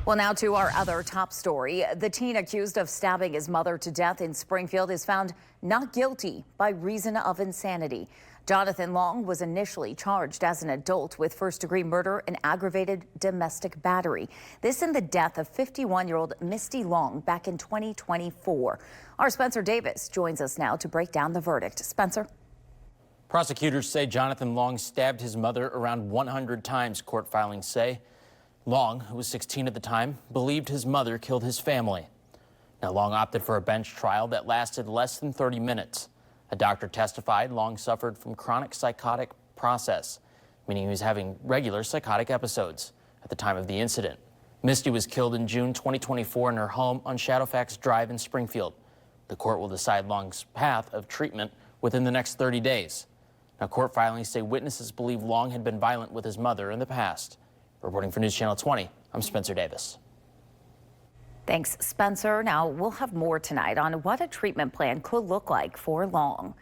Well, now to our other top story. The teen accused of stabbing his mother to death in Springfield is found not guilty by reason of insanity. Jonathan Long was initially charged as an adult with first-degree murder and aggravated domestic battery. This in the death of 51-year-old Misty Long back in 2024. Our Spencer Davis joins us now to break down the verdict. Spencer? Prosecutors say Jonathan Long stabbed his mother around 100 times, court filings say. Long, who was 16 at the time, believed his mother killed his family. Now, Long opted for a bench trial that lasted less than 30 minutes. A doctor testified Long suffered from chronic psychotic process, meaning he was having regular psychotic episodes at the time of the incident. Misty was killed in June 2024 in her home on Shadowfax Drive in Springfield. The court will decide Long's path of treatment within the next 30 days. Now, court filings say witnesses believe Long had been violent with his mother in the past. Reporting for News Channel 20, I'm Spencer Davis. Thanks, Spencer. Now, we'll have more tonight on what a treatment plan could look like for Long.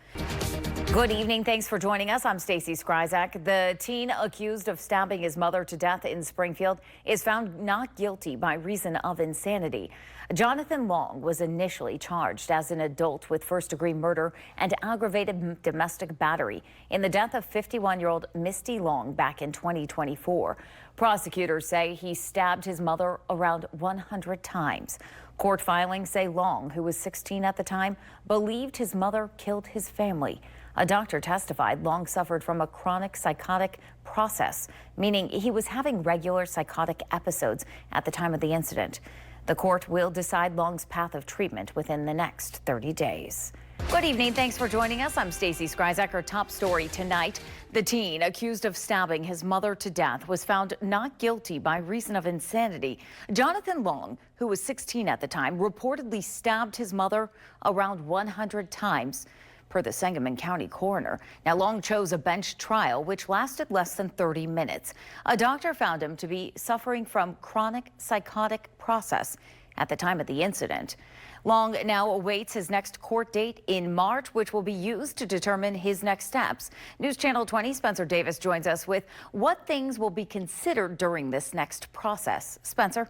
Good evening. Thanks for joining us. I'm Stacey Skryzak. The teen accused of stabbing his mother to death in Springfield is found not guilty by reason of insanity. Jonathan Long was initially charged as an adult with first-degree murder and aggravated domestic battery in the death of 51-year-old Misty Long back in 2024. Prosecutors say he stabbed his mother around 100 times. Court filings say Long, who was 16 at the time, believed his mother killed his family. A doctor testified Long suffered from a chronic psychotic process, meaning he was having regular psychotic episodes at the time of the incident. The court will decide Long's path of treatment within the next 30 days. Good evening. Thanks for joining us. I'm Stacey Skryzak. Our top story tonight. The teen accused of stabbing his mother to death was found not guilty by reason of insanity. Jonathan Long, who was 16 at the time, reportedly stabbed his mother around 100 times. Per the Sangamon County coroner. Now, Long chose a bench trial, which lasted less than 30 minutes. A doctor found him to be suffering from chronic psychotic process at the time of the incident. Long now awaits his next court date in March, which will be used to determine his next steps. News Channel 20, Spencer Davis joins us with what things will be considered during this next process. Spencer?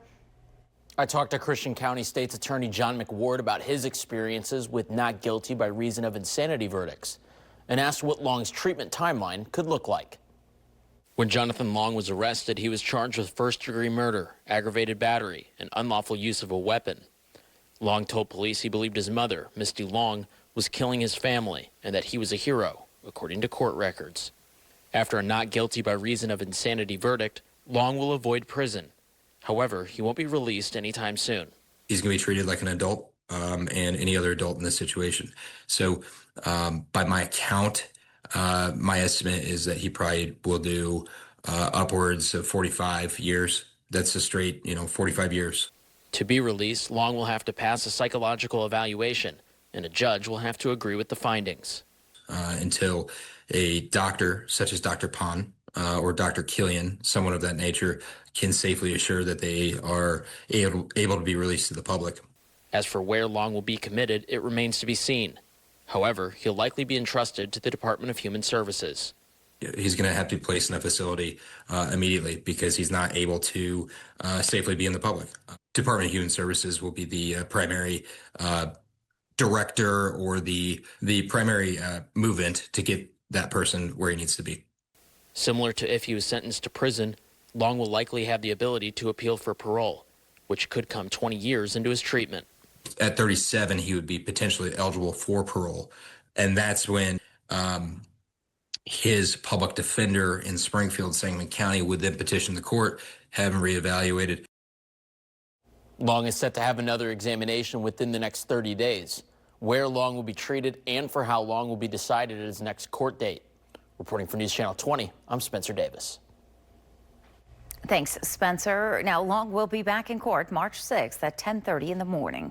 I talked to Christian County State's Attorney John McWard about his experiences with not guilty by reason of insanity verdicts and asked what Long's treatment timeline could look like. When Jonathan Long was arrested, he was charged with first-degree murder, aggravated battery, and unlawful use of a weapon. Long told police he believed his mother, Misty Long, was killing his family and that he was a hero, according to court records. After a not guilty by reason of insanity verdict, Long will avoid prison. However, he won't be released anytime soon. He's going to be treated like an adult and any other adult in this situation. So by my account, my estimate is that he probably will do upwards of 45 years. That's a straight, 45 years. To be released, Long will have to pass a psychological evaluation, and a judge will have to agree with the findings. Until a doctor, such as Dr. Pon or Dr. Killian, someone of that nature, can safely assure that they are able to be released to the public. As for where Long will be committed, it remains to be seen. However, he'll likely be entrusted to the Department of Human Services. He's going to have to be placed in a facility immediately because he's not able to safely be in the public. Department of Human Services will be the primary director or the primary movement to get that person where he needs to be. Similar to if he was sentenced to prison, Long will likely have the ability to appeal for parole, which could come 20 years into his treatment. At 37, he would be potentially eligible for parole. And that's when his public defender in Springfield, Sangamon County, would then petition the court, have him reevaluated. Long is set to have another examination within the next 30 days. Where Long will be treated and for how long will be decided at his next court date. Reporting for News Channel 20, I'm Spencer Davis. Thanks, Spencer. Now, Long will be back in court March 6th at 10:30 in the morning.